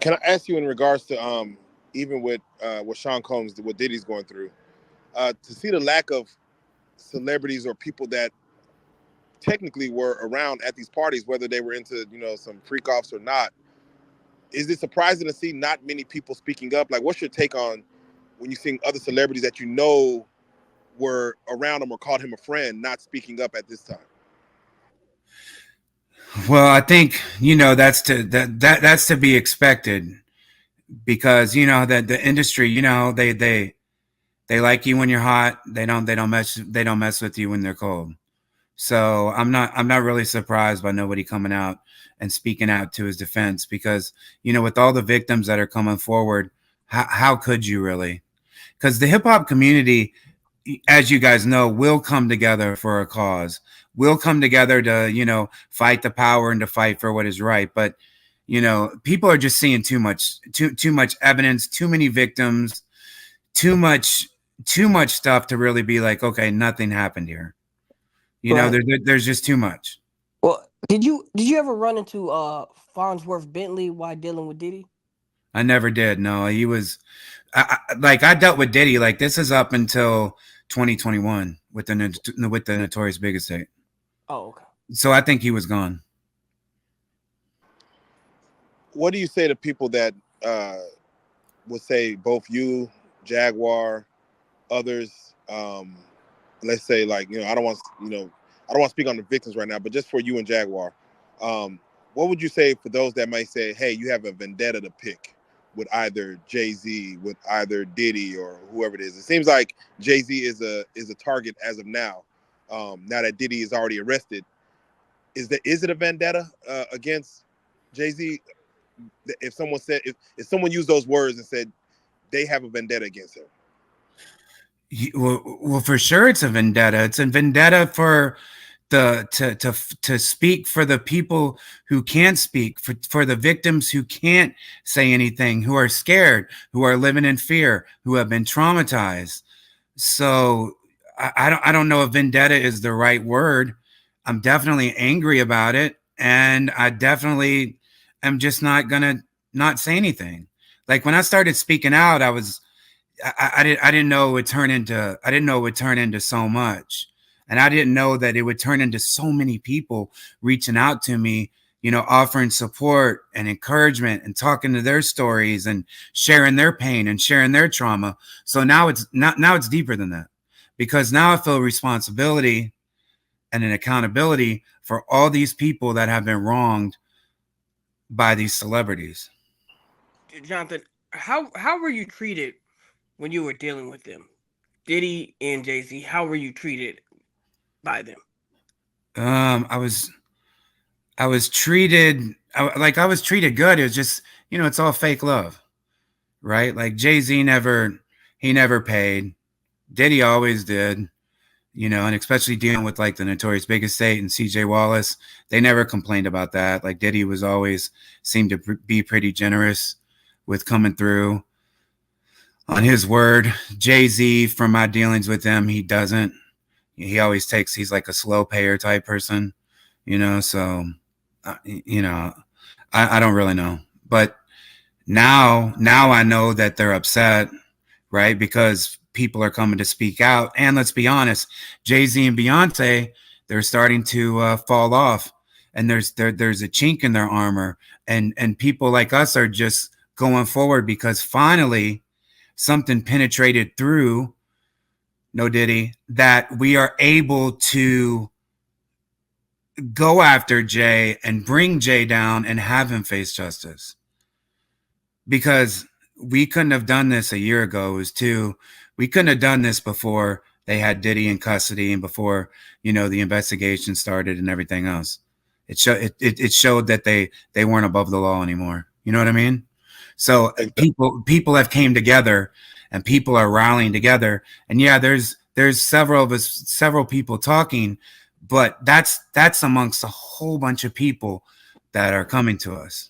Can I ask you in regards to even with Sean Combs, what Diddy's going through, to see the lack of celebrities or people that technically were around at these parties, whether they were into some freak offs or not, is it surprising to see not many people speaking up? Like, what's your take on when you see other celebrities that were around him or called him a friend not speaking up at this time? Well, I think that's to be expected, because that the industry, they like you when you're hot. They don't mess with you when they're cold. So I'm not really surprised by nobody coming out and speaking out to his defense, because with all the victims that are coming forward, how could you really? Because the hip hop community, as you guys know, will come together for a cause. We'll come together to, fight the power and to fight for what is right. But, people are just seeing too much evidence, too many victims, too much stuff to really be like, okay, nothing happened here. Right. There's just too much. Well, did you ever run into Farnsworth Bentley while dealing with Diddy? I never did. No, he was, I dealt with Diddy. Like, this is up until 2021 with the Notorious Big Estate. Oh, okay. So I think he was gone. What do you say to people that would say both you, Jaguar, others, let's say, like, I don't want to speak on the victims right now, but just for you and Jaguar, what would you say for those that might say, hey, you have a vendetta to pick with either Jay-Z, with either Diddy, or whoever it is? It seems like Jay-Z is a target as of now. Now that Diddy is already arrested, is it a vendetta against Jay-Z? If someone said, if someone used those words and said they have a vendetta against him. Well, for sure, it's a vendetta. It's a vendetta for to speak for the people who can't speak, for the victims who can't say anything, who are scared, who are living in fear, who have been traumatized. So I don't know if vendetta is the right word. I'm definitely angry about it, and I definitely am just not gonna not say anything. Like, when I started speaking out, I didn't know it would turn into so much. And I didn't know that it would turn into so many people reaching out to me, offering support and encouragement and talking to their stories and sharing their pain and sharing their trauma. So now it's deeper than that, because now I feel responsibility and an accountability for all these people that have been wronged by these celebrities. Jonathan, how were you treated when you were dealing with them? Diddy and Jay-Z, how were you treated by them? I was treated I was treated good. It was just, it's all fake love, right? Like, Jay-Z never paid. Diddy always did, and especially dealing with, like, the Notorious Big Estate and CJ Wallace, they never complained about that. Like, Diddy was always seemed to be pretty generous with coming through on his word. Jay-Z, from my dealings with him, he doesn't. He's like a slow payer type person, so, I don't really know. But now I know that they're upset, right? Because people are coming to speak out. And let's be honest, Jay-Z and Beyonce, they're starting to fall off, and there's a chink in their armor, and people like us are just going forward because finally something penetrated through No Diddy that we are able to go after Jay and bring Jay down and have him face justice. Because we couldn't have done this a year ago. We couldn't have done this before they had Diddy in custody and before, the investigation started and everything else. It showed that they weren't above the law anymore. You know what I mean? So people have came together, and people are rallying together. And yeah, there's several people talking, but that's amongst a whole bunch of people that are coming to us.